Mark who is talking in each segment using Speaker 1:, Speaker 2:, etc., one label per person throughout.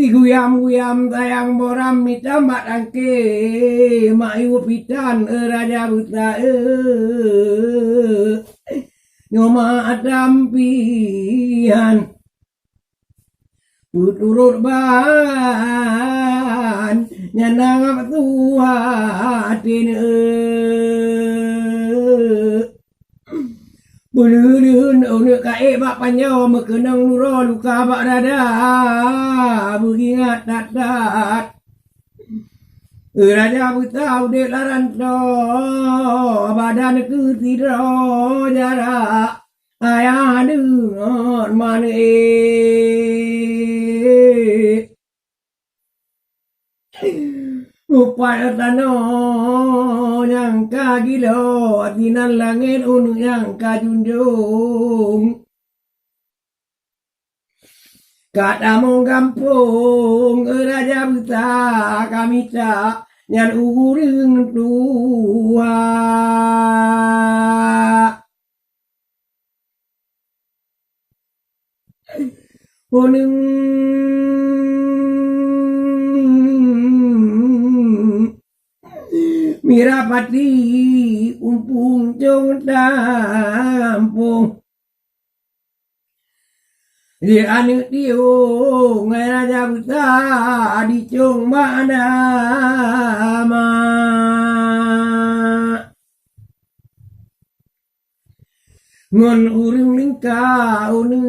Speaker 1: Guyam-guyam tayang moram mitamat angke mayu pitan raja buta nyoma adampian tuturut ban nyanang tuhatin Bulun unek kae bak panjau mekenang nuro luka bak dada mengingat dat Raja buta udik laran to badan ke tidak jarak ayah dengar mana Upaya tanah yang kagilo atinan langit unu yang kajunjung Kadamong kampung raja buta kami tak nyan urung tua Oneng Mirapati umpung jong tampung Di anu diung raja buta di jong mana ma Ngon urung lingkau ne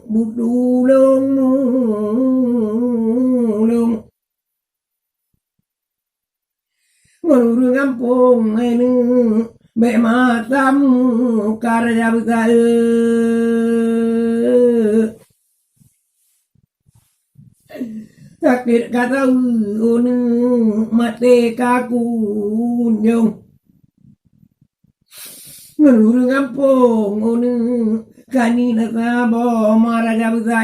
Speaker 1: budulong mulung Ngurung kampung ini Mek matam karya buta Takdir kata unu mate kakunyong Ngurung kampung unu kanina sabo maraja buta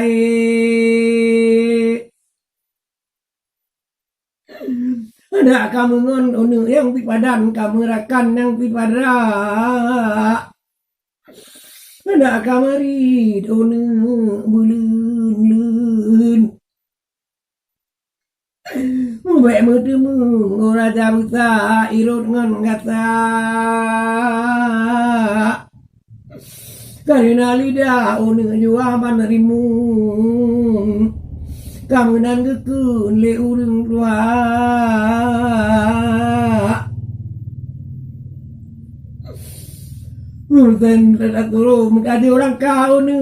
Speaker 1: Ada kamu ngon unu yang pipadan kamu rakan yang pipada Ada kamarid unu bulun Mbak mutemu raja buta irut ngon kata Karena lidah unu jua banerimu Kamu nan kekun le urung tua Dan tak turun ada orang kau ni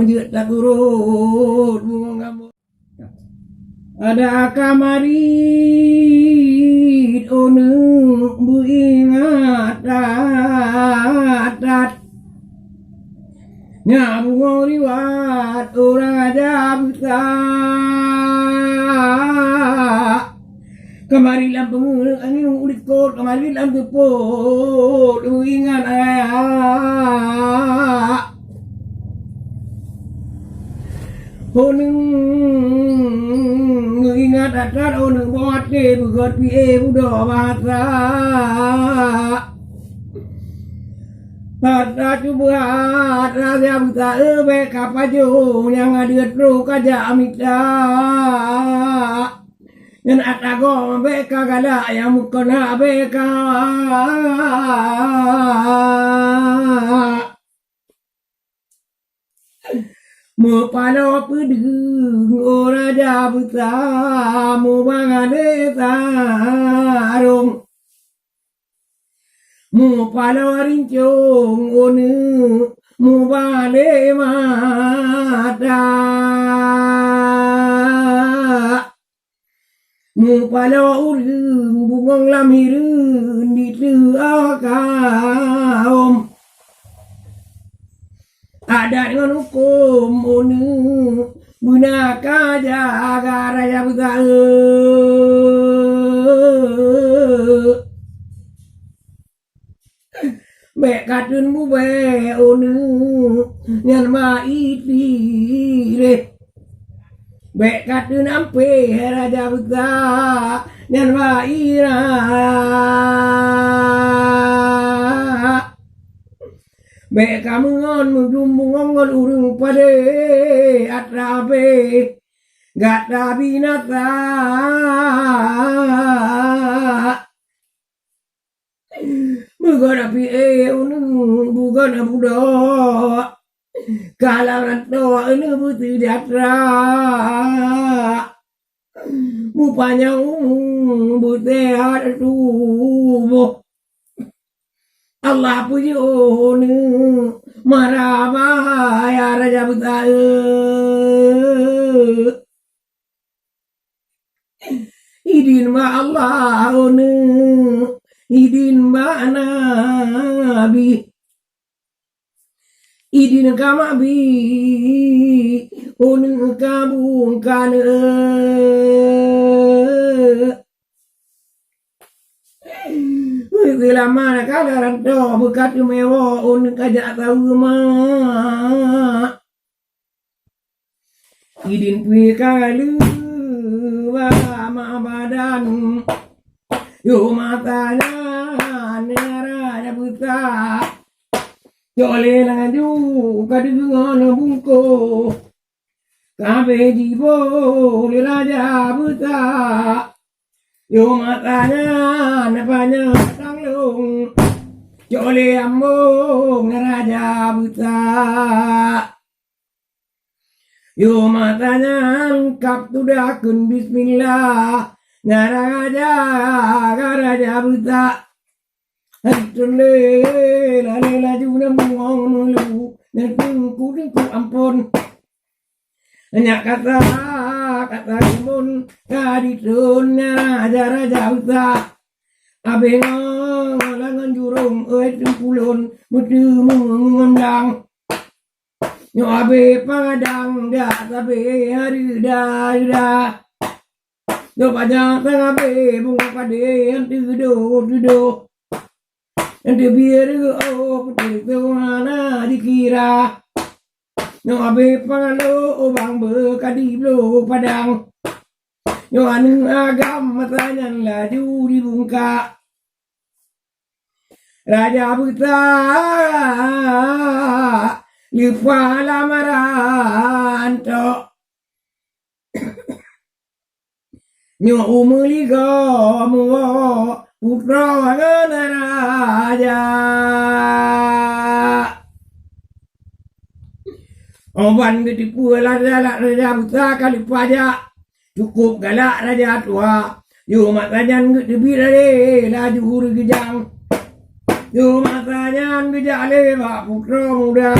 Speaker 1: dia tak turun ada kamari onu bu ingat dat Nyabung riwat orang ada buta Kemari lampung angin ulit kot Kemari lampung pot ingat ayah Oneng ingat atat oneng buat ke buat pie budak bahasa Pada cubuhat raja buta ebe kapajo yang ada tru kaja amita yang atago beka gala yang mukona beka mu palo pedeng raja buta mu bangade tarung Mu palo rincung onu mu bale mata Mu palo urung bungong lamirun di kaum Ada dengan hukum onu bunaka jaga raya buta Mek kadun mu be onu nyan ma itire Mek kadun ampe raja buta nyan ma ira Mek kamu ngon mudum ngon urung pade atrabe gada binata bukan api bukan abu do kalangan doa ini putih datra bupanya butehat tubuh Allah puji marah ya raja buta idin ma Allah idin ma nabi idin kama bi kabung kan lama kadaran do bukat mewo kajak tahu ma idin pi kalu wa ma badan yo matanya nera ya buta jole lanju kadungan bungko kabe jibo le raja buta yo matanya napanya tanglung jole ambung raja buta yo matanya lengkap tudakun bismillah raja buta Hatule lale laju nambung nulu nengku ampun hanya kata imun kaditun raja buta abengong langan jurung tempulun mutu mengundang nyo abe padang dah tabe hari dah do panjang tengah be bunga pade antu do antu biar putih mana dikira nyo abe pangalo bang bekadi blo padang nyo anu agam matanya laju dibungka raja buta lupa lamaran to nyo umuligo muo putra raja Oban ketipu raja buta kali pajak cukup galak raja tua yo matajan ketebirale laju huru gejang yo matajan gejale bak putra muda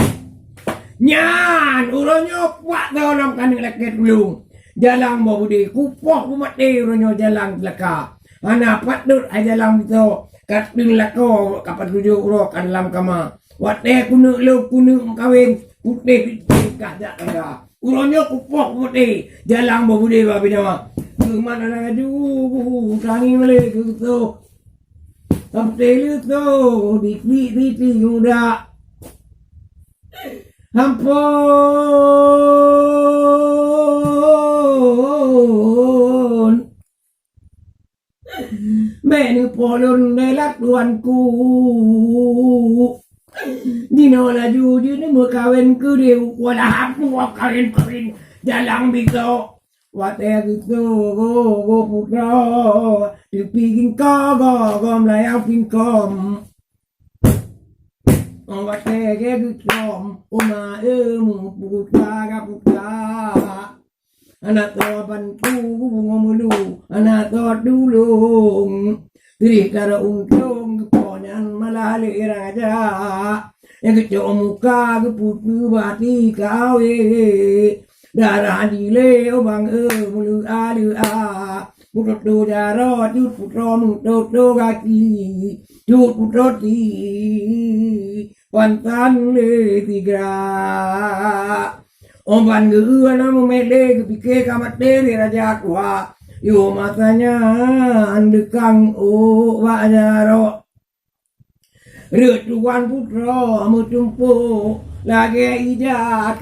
Speaker 1: nyan uronyo puak dalam kan leket belum jalang bude kupok pumate uronyo jalang laka ana patut jalang itu katin lako kapat tujuh uro kan dalam kama wate kunu lo kunu kawin putih kajak ada uronyo kupok putih jalang bude babi nama mana laju tangi mele gitu sampai itu di udah ampun meni polon nelat tuanku dino laju dini mau kawin ku dia wala hapu kawin jalang bigo wate gitu go putra dipingin go melayang pingkom wate gitu uma putra anak tua bantu ngomulu anak tua dulung diri kara untung keponyan malali raja yang kecok muka keputu bati kawe darah dile obang mulu alu putut do darah jut putro mutut do kaki jut putro ti pantan le tiga oban gua namu mele kepike kamat dele raja tua yo matanya andekang wajaro Tuan putra mutumpu lagi ijat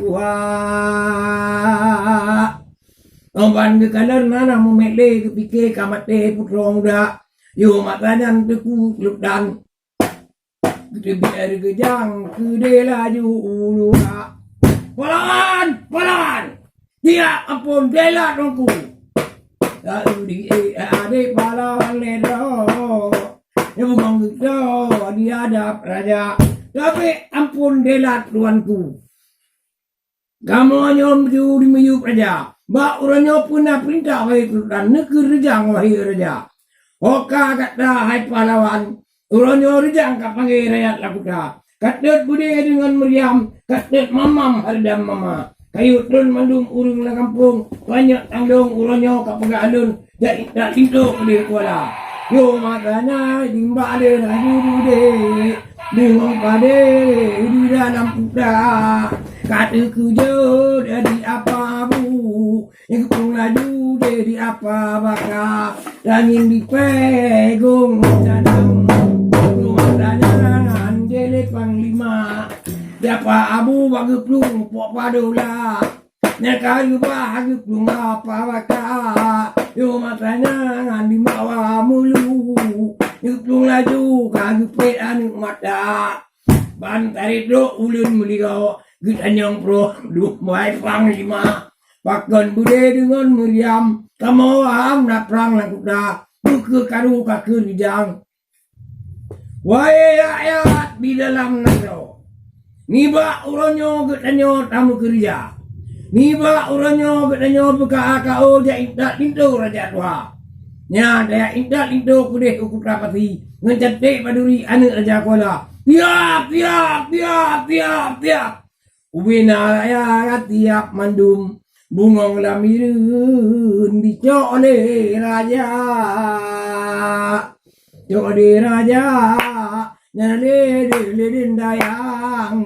Speaker 1: Omban ke kanan mana memele kepike kamate putra muda yo matanya teku lukdan gede biar gejang gede laju ulu pahlawan di Tiap ampun bela dongku. Adik pahlawan ledo. Dia bukan gitu. Dia ada raja. Tapi ampun bela tuanku. Kamu hanya mencuri meyuk raja. Bak orangnya punah perintah wahai sultan. Negeri rejang wahai raja. Oka kata hai pahlawan. Orangnya rejang kat panggil rakyat lakukan. Kadet bude dengan meriam. Kadet mamam hardam mama. Kayu tun mandung urung na kampung. Banyak tangdong uronyo kapag alun. Jadi tak tinto di kuala. Yo makanya dimba ada lagi bude. Dengan pade di dalam kuda. Kata kerja dari apa bu. Yang kepung laju dari apa bakar. Langin dipegung cadang. Rumah tangan jelek panglima. Siapa abu bagi pelung pok padola. Nyakari bagi pelung apa baka. Yo matanya ngan di bawah mulu. Yo pelung laju kagi pet anu mata. Ban tarik do ulun muligau. Git anyong pro duh mai pang lima. Pakon bude dengan meriam. Kamu am nak perang lakuda. Buku karu kakir bijang. Wahai rakyat di dalam negara. Niba uronyo getanyo tamu kerja. Niba uronyo getanyo buka akao ja indak lintu raja tua. Nya daya indak lintu kudeh ukut rapati. Ngencete paduri anu raja kuala. Tiap, tiap, tiap, tiap, tiap. Ubina ya tiap mandum. Bungong lamirun dicok oleh raja. Cok oleh raja. Nyale dayang.